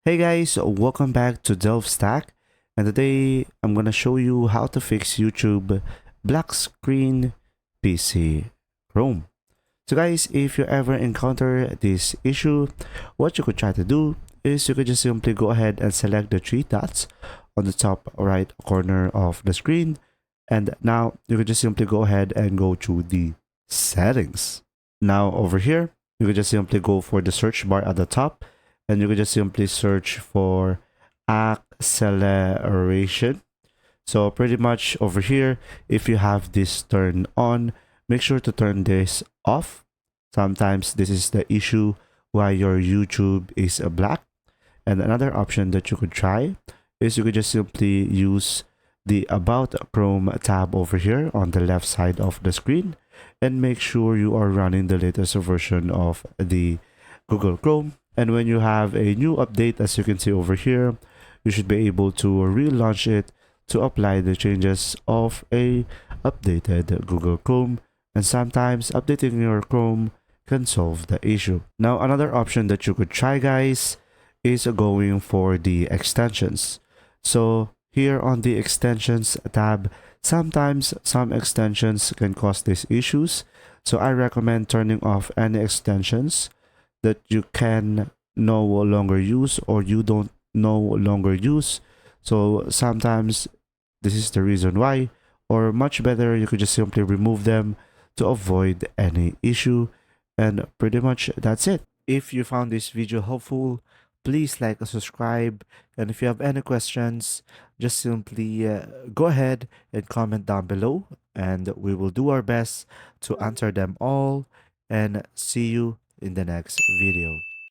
Hey guys, welcome back to DelftStack, and today I'm gonna show you how to fix YouTube black screen PC Chrome. So guys, if you ever encounter this issue, what you could try to do is you could just simply go ahead and select the three dots on the top right corner of the screen, and now you could just simply go ahead and go to the settings. Now over here, you could just simply go for the search bar at the top, and you could just simply search for acceleration. So pretty much over here, if you have this turned on, make sure to turn this off. Sometimes this is the issue why your YouTube is black. And another option that you could try is you could just simply use the About Chrome tab over here on the left side of the screen, and make sure you are running the latest version of the Google Chrome. And when you have a new update, as you can see over here, you should be able to relaunch it to apply the changes of a updated Google Chrome. And sometimes updating your Chrome can solve the issue. Now, another option that you could try, guys, is going for the extensions. So here on the extensions tab, sometimes some extensions can cause these issues. So I recommend turning off any extensions that you can no longer use or you don't no longer use. So sometimes this is the reason why, or much better, you could just simply remove them to avoid any issue. And pretty much that's it. If you found this video helpful, please like and subscribe. And if you have any questions, just simply go ahead and comment down below, and we will do our best to answer them all. And see you in the next video.